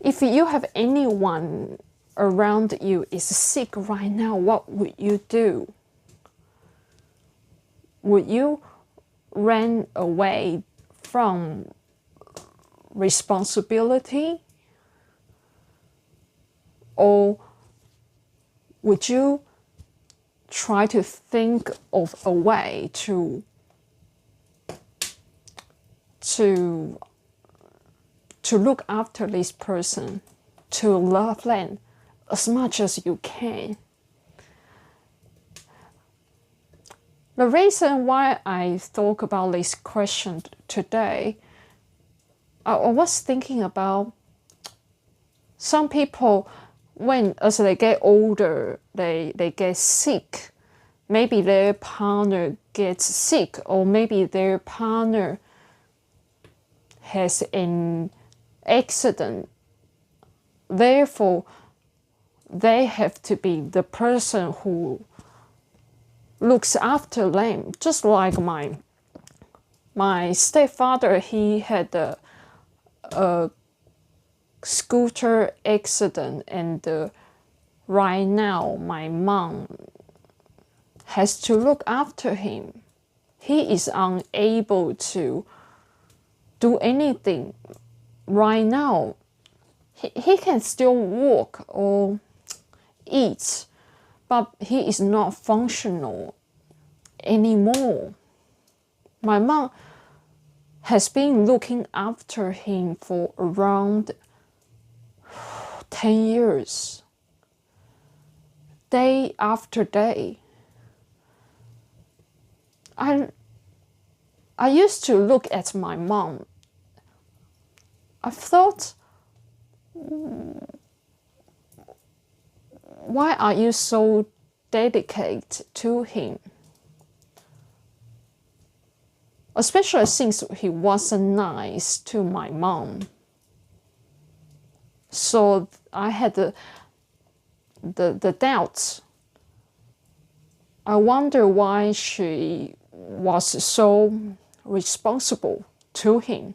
If you have anyone around you is sick right now, what would you do? Would you run away from responsibility? Or would you try to think of a way to look after this person, to love them as much as you can? The reason why I talk about this question today, I was thinking about some people, when as they get older, they get sick. Maybe their partner gets sick, or maybe their partner has an accident. Therefore, they have to be the person who looks after them. Just like my stepfather, he had a scooter accident, and right now my mom has to look after him. He is unable to do anything right now. He can still walk or eat, but he is not functional anymore. My mom has been looking after him for around 10 years, day after day. I used to look at my mom. I thought, why are you so dedicated to him? Especially since he wasn't nice to my mom. So I had the doubts. I wonder why she was so responsible to him.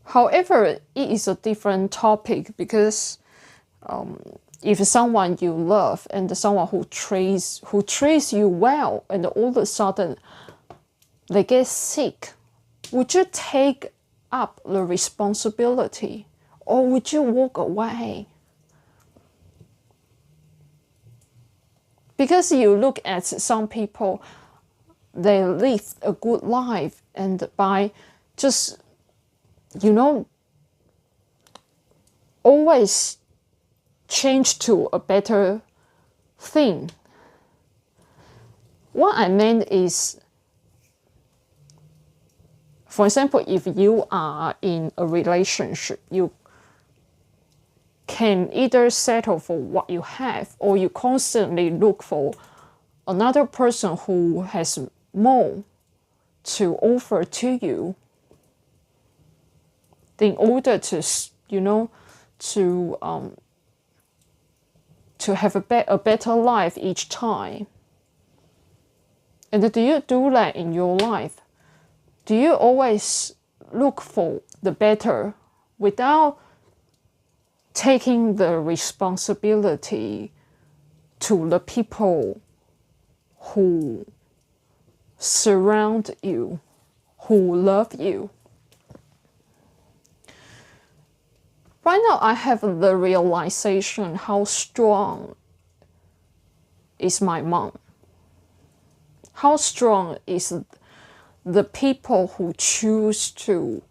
However, it is a different topic, because if someone you love and someone who treats you well, and all of a sudden they get sick, would you take up the responsibility, or would you walk away? Because you look at some people, they live a good life, and by just, always change to a better thing. What I meant is, for example, if you are in a relationship, you can either settle for what you have, or you constantly look for another person who has more to offer to you, in order to have a better life each time. And do you do that in your life? Do you always look for the better without taking the responsibility to the people who surround you, who love you? Right now, I have the realization how strong is my mom. How strong is the people who choose to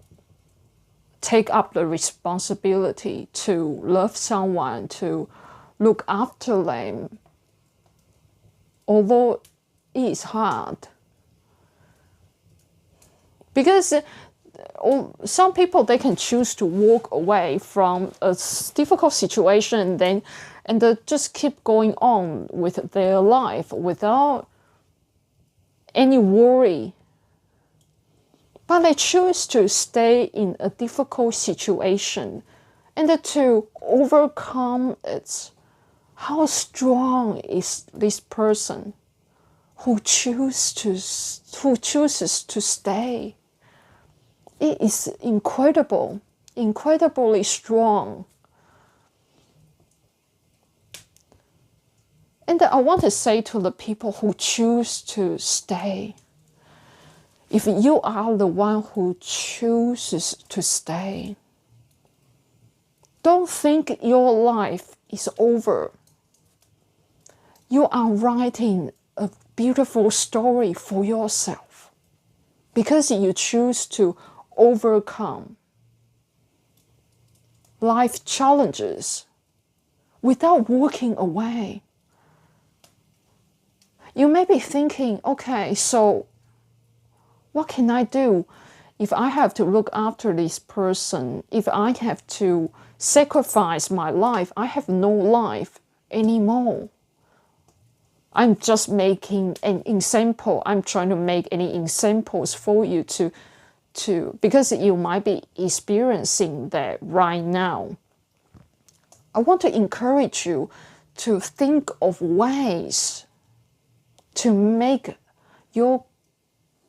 take up the responsibility to love someone, to look after them, although it is hard. Because some people, they can choose to walk away from a difficult situation, and they just keep going on with their life without any worry. But they choose to stay in a difficult situation and to overcome it. How strong is this person who chooses to stay? It is incredible, incredibly strong. And I want to say to the people who choose to stay, if you are the one who chooses to stay, don't think your life is over. You are writing a beautiful story for yourself because you choose to overcome life challenges without walking away. You may be thinking, okay, so what can I do if I have to look after this person? If I have to sacrifice my life, I have no life anymore. I'm just making an example. I'm trying to make any examples for you to because you might be experiencing that right now. I want to encourage you to think of ways to make your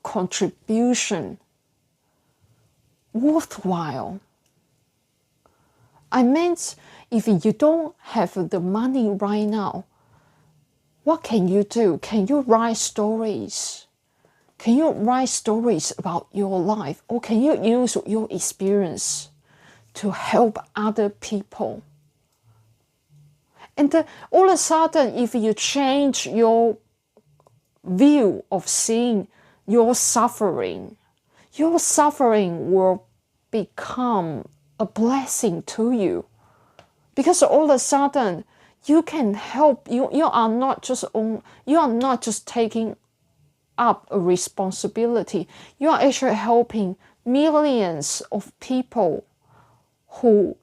contribution worthwhile. I meant if you don't have the money right now, what can you do? Can you write stories? Can you write stories about your life? Or can you use your experience to help other people? And all of a sudden, if you change your view of seeing your suffering will become a blessing to you. Because all of a sudden, you can help. You are not just taking up a responsibility. You are actually helping millions of people who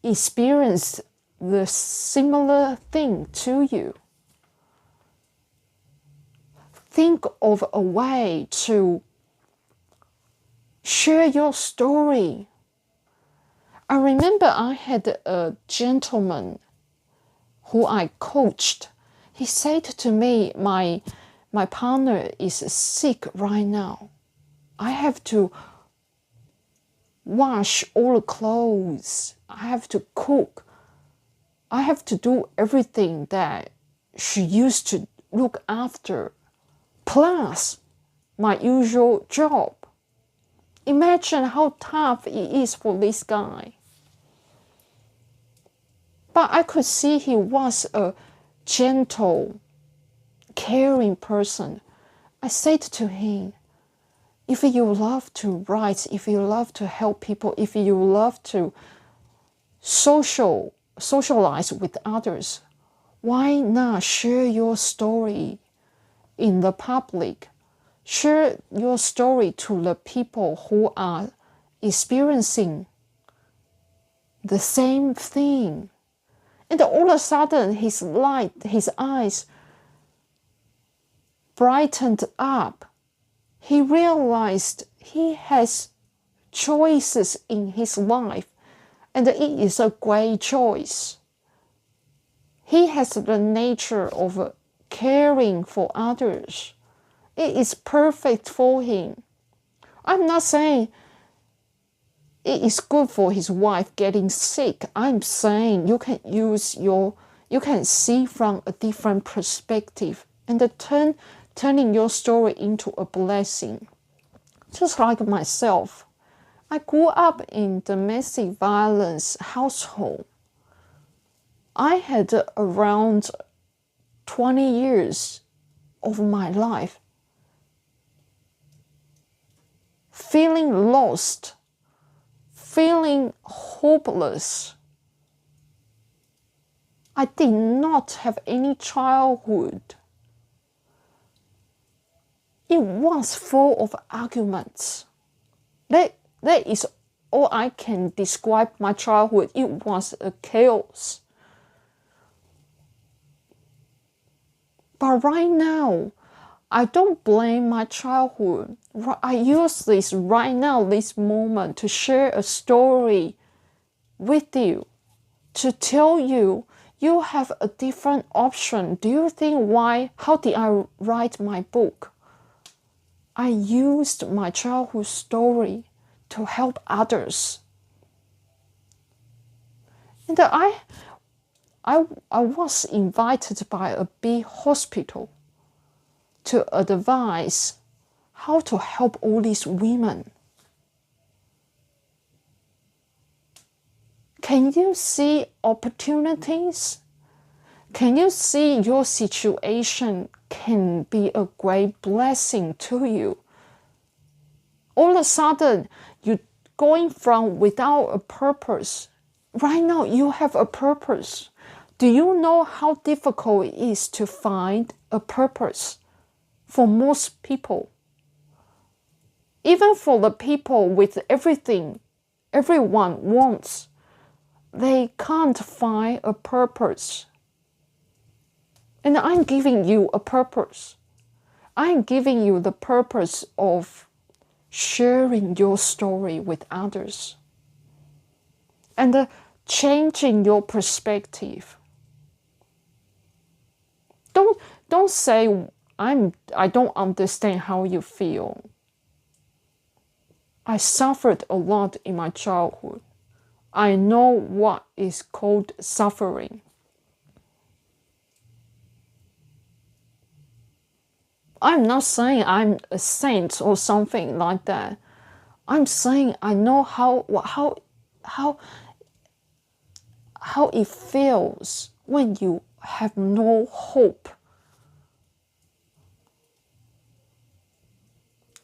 experience the similar thing to you. Think of a way to share your story. I remember I had a gentleman who I coached. He said to me, my partner is sick right now. I have to wash all the clothes. I have to cook. I have to do everything that she used to look after, plus my usual job. Imagine how tough it is for this guy. But I could see he was a gentle, caring person. I said to him, if you love to write, if you love to help people, if you love to socialize with others, why not share your story in the public? Share your story to the people who are experiencing the same thing. And all of a sudden, his eyes brightened up. He realized he has choices in his life, and it is a great choice. He has the nature of caring for others. It is perfect for him. I'm not saying it is good for his wife getting sick. I'm saying you can see from a different perspective and turning your story into a blessing. Just like myself, I grew up in domestic violence household. I had around 20 years of my life feeling lost, feeling hopeless. I did not have any childhood. It was full of arguments. That is all I can describe my childhood. It was a chaos. But right now, I don't blame my childhood. I use this right now, this moment, to share a story with you, to tell you you have a different option. Do you think how did I write my book? I used my childhood story to help others. And I was invited by a big hospital to advise how to help all these women. Can you see opportunities? Can you see your situation can be a great blessing to you? All of a sudden, you're going from without a purpose. Right now, you have a purpose. Do you know how difficult it is to find a purpose for most people? Even for the people with everything everyone wants, they can't find a purpose. And I'm giving you a purpose. I'm giving you the purpose of sharing your story with others and changing your perspective. Don't say I don't understand how you feel. I suffered a lot in my childhood. I know what is called suffering. I'm not saying I'm a saint or something like that. I'm saying I know how it feels when you have no hope.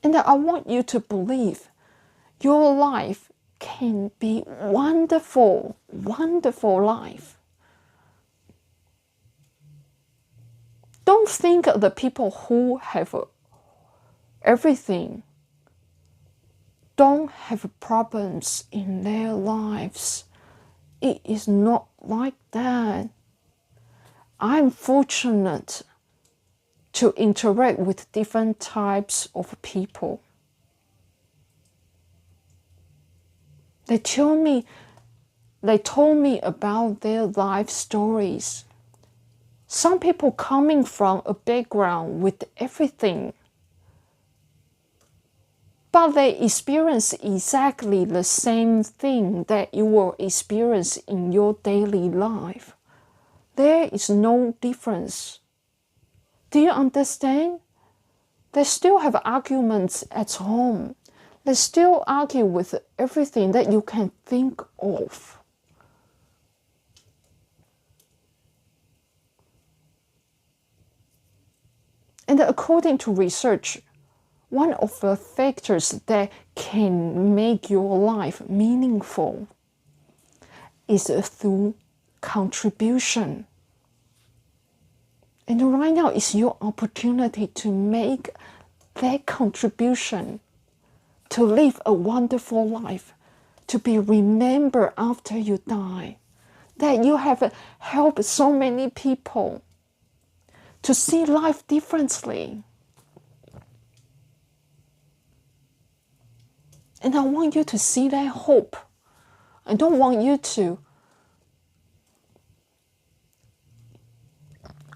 And I want you to believe your life can be wonderful, wonderful life. Don't think of the people who have everything, don't have problems in their lives. It is not like that. I'm fortunate to interact with different types of people. They told me about their life stories. Some people coming from a background with everything, but they experience exactly the same thing that you will experience in your daily life. There is no difference. Do you understand? They still have arguments at home. They still argue with everything that you can think of. And according to research, one of the factors that can make your life meaningful is through contribution. And right now is your opportunity to make that contribution, to live a wonderful life, to be remembered after you die, that you have helped so many people to see life differently. And I want you to see that hope. I don't want you to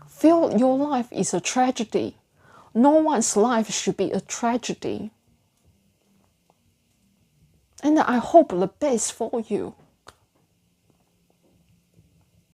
feel your life is a tragedy. No one's life should be a tragedy. And I hope the best for you.